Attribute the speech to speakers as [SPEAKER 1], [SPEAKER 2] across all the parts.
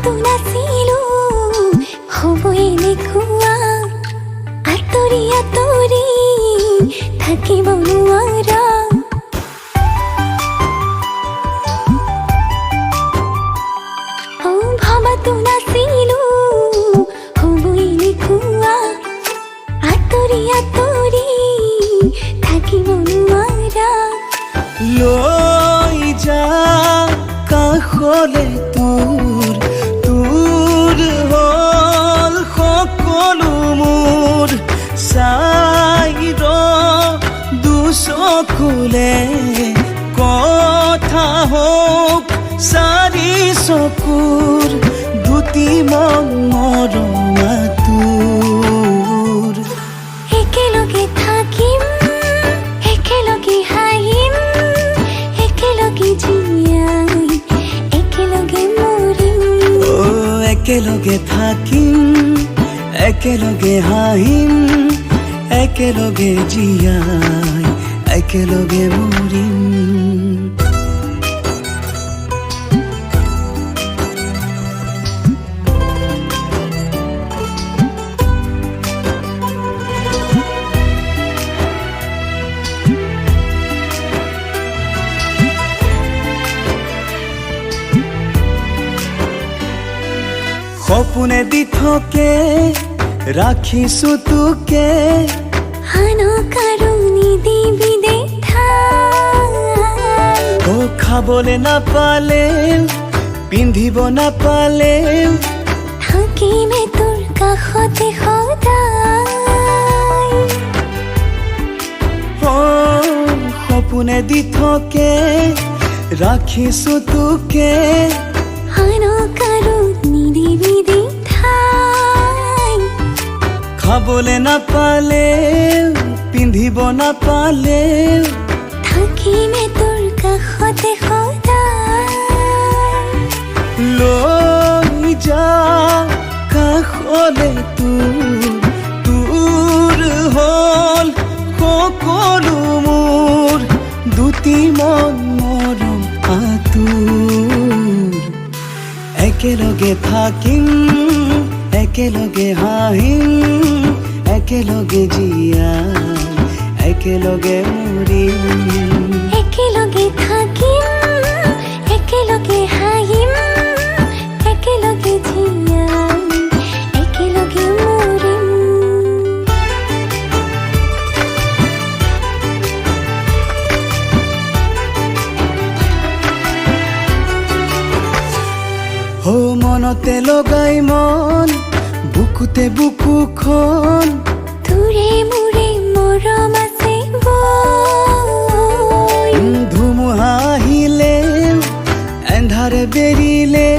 [SPEAKER 1] ভবাতো নাছিলো হ'বই এনেকুৱা আঁতৰি আঁতৰি থাকিব নোৱাৰা ভবাতো নাছিলো হ'বই এনেকুৱা আঁতৰি আঁতৰি থাকিব নোৱাৰা
[SPEAKER 2] লৈ যা কাষলে তোৰ হ'ল সকলো মোৰ চাই দুচকুলে কথা হওক চাৰি চকুৰ দুটি মৰমা তোৰ
[SPEAKER 1] একেলগে থাকিম একেলগে হাঁহিম একেলগে জীয়াই একেলগে মৰিম
[SPEAKER 2] একেলগে থাকিম একেলগে হাঁহিম একেলগে জীয়াই একেলগে মৰিম সপোনে দি থকে ৰাখিছো তোকে
[SPEAKER 1] আনক আৰু নিদিবি দেখা
[SPEAKER 2] খাবলে নাপালে পিন্ধিব নাপালে
[SPEAKER 1] থাকিমে তোৰ কাষতে সদায়
[SPEAKER 2] সপোনে দি থকে ৰাখিছো তোকে
[SPEAKER 1] আনক আৰু নিদিবি দেখাই
[SPEAKER 2] খাবলে নাপালে পিন্ধিব নাপালে
[SPEAKER 1] থাকিমে তোৰ কাষতে সদায়
[SPEAKER 2] লৈ যা কাষলে তোৰ হ'ল সকলো মোৰ দুটি মৰম আতুৰ একেলগে থাকিম একেলগে হাঁহিম একেলগে জীয়াই একেলগে মৰিম
[SPEAKER 1] একেলগে থাকিম একেলগে হাঁহিম একেলগে জীয়াই একেলগে মৰিম
[SPEAKER 2] মনতে লগাই মন বুকুতে বুকুখন
[SPEAKER 1] তোৰে মোৰে মৰম আছে বৈ
[SPEAKER 2] ধুমুহা আহিলে এন্ধাৰে বেৰিলে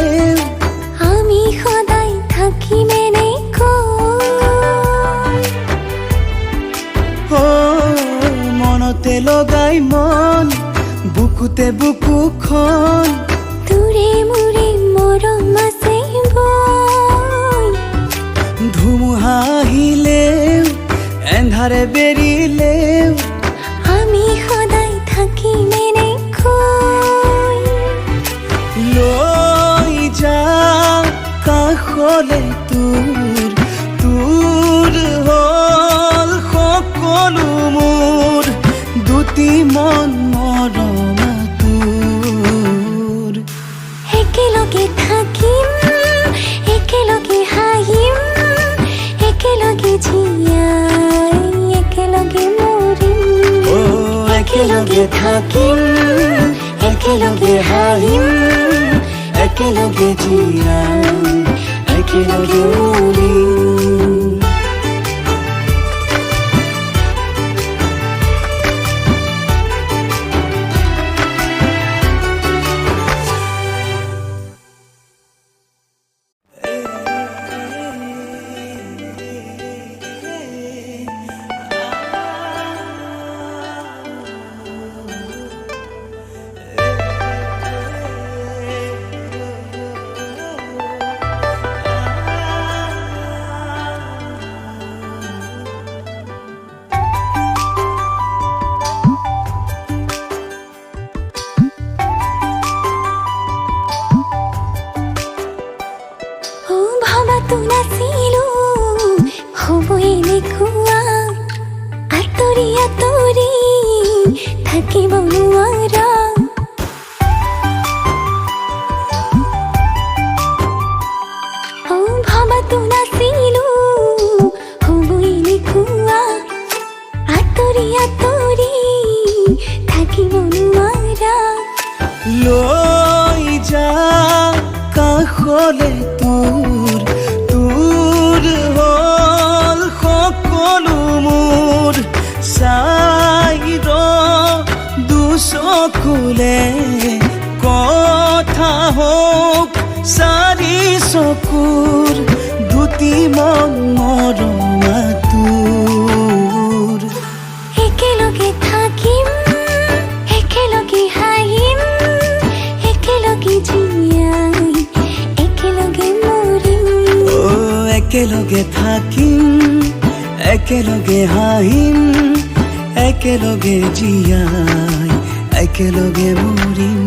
[SPEAKER 1] আমি সদায় থাকিম এনেকৈ
[SPEAKER 2] মনতে লগাই মন বুকুতে বুকুখন
[SPEAKER 1] তোৰে মোৰে মৰম আছে বৈ
[SPEAKER 2] ধুমুহা আহিলে এন্ধাৰে বেৰিলে
[SPEAKER 1] আমি সদায় থাকিম এনেকৈ
[SPEAKER 2] লৈ যা কাষলে তোৰ হ'ল সকলো মোৰ দুটি মৰমা তোৰ
[SPEAKER 1] একেলগে থাকিম একেলগে হাঁহিম একেলগে জীয়াই একেলগে মৰিম
[SPEAKER 2] একেলগে থাকিম একেলগে হাঁহিম একেলগে জীয়াই একেলগে মৰিম
[SPEAKER 1] আঁতৰি আঁতৰি থাকিব নোৱাৰা ভাবাতো নাছিলো হ'বই লিখোৱা আঁতৰি আঁতৰি থাকিব নোৱাৰা
[SPEAKER 2] লৈ যা কাষলে তোৰ তোৰ হ'ল সকলো মোৰ চাই ৰ দুচকুলে কথা হওক চাৰি চকুৰ দুটি মন মৰমা তোৰ
[SPEAKER 1] একেলগে থাকিম একেলগে হাঁহিম একেলগে জীয়াই একেলগে মৰিম
[SPEAKER 2] একেলগে থাকিম একেলগে হাঁহিম একেলগে জীয়াই একেলগে মৰিম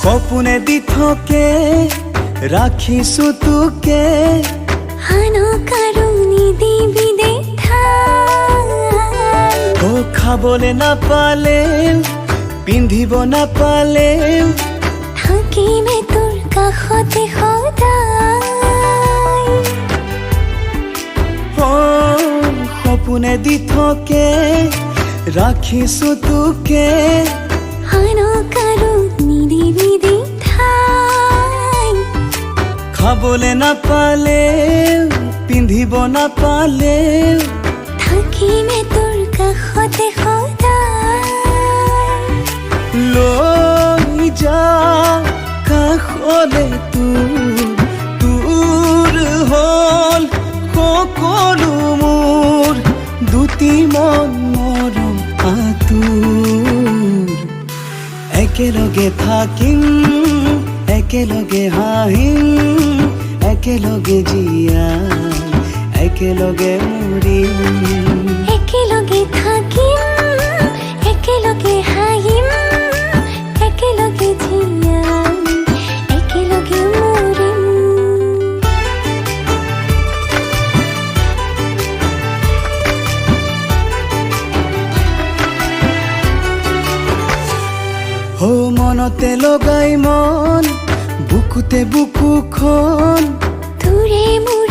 [SPEAKER 2] সপোনে দি থাকে ৰাখিছো তোকে
[SPEAKER 1] আনক আৰু নিদিবি দেখা
[SPEAKER 2] ও খাবলে নাপালেও পিন্ধিব নাপালেও
[SPEAKER 1] থাকিমে তোৰ কাষতে সদায়
[SPEAKER 2] ও সপোনে দি থাকে ৰাখিছো তোকে
[SPEAKER 1] আনক আৰু নিদিবি দেখাই
[SPEAKER 2] খাবলে নাপালেও পিন্ধিব নাপালেও
[SPEAKER 1] থাকিমে তোৰ কাষতে সদায়
[SPEAKER 2] লৈ যা কাষলে তোৰ তোৰ হ'ল সকলো মোৰ দুটি মন মৰম আতুৰ একেলগে থাকিম একেলগে হাঁহিম একেলগে জীয়াই একেলগে মৰিম
[SPEAKER 1] একেলগে থাকিম একেলগে হাঁহিম একেলগে জীয়াই একেলগে মৰিম
[SPEAKER 2] ও মনতে লগাই মন বুকুতে বুকুখন
[SPEAKER 1] তোৰে মোৰ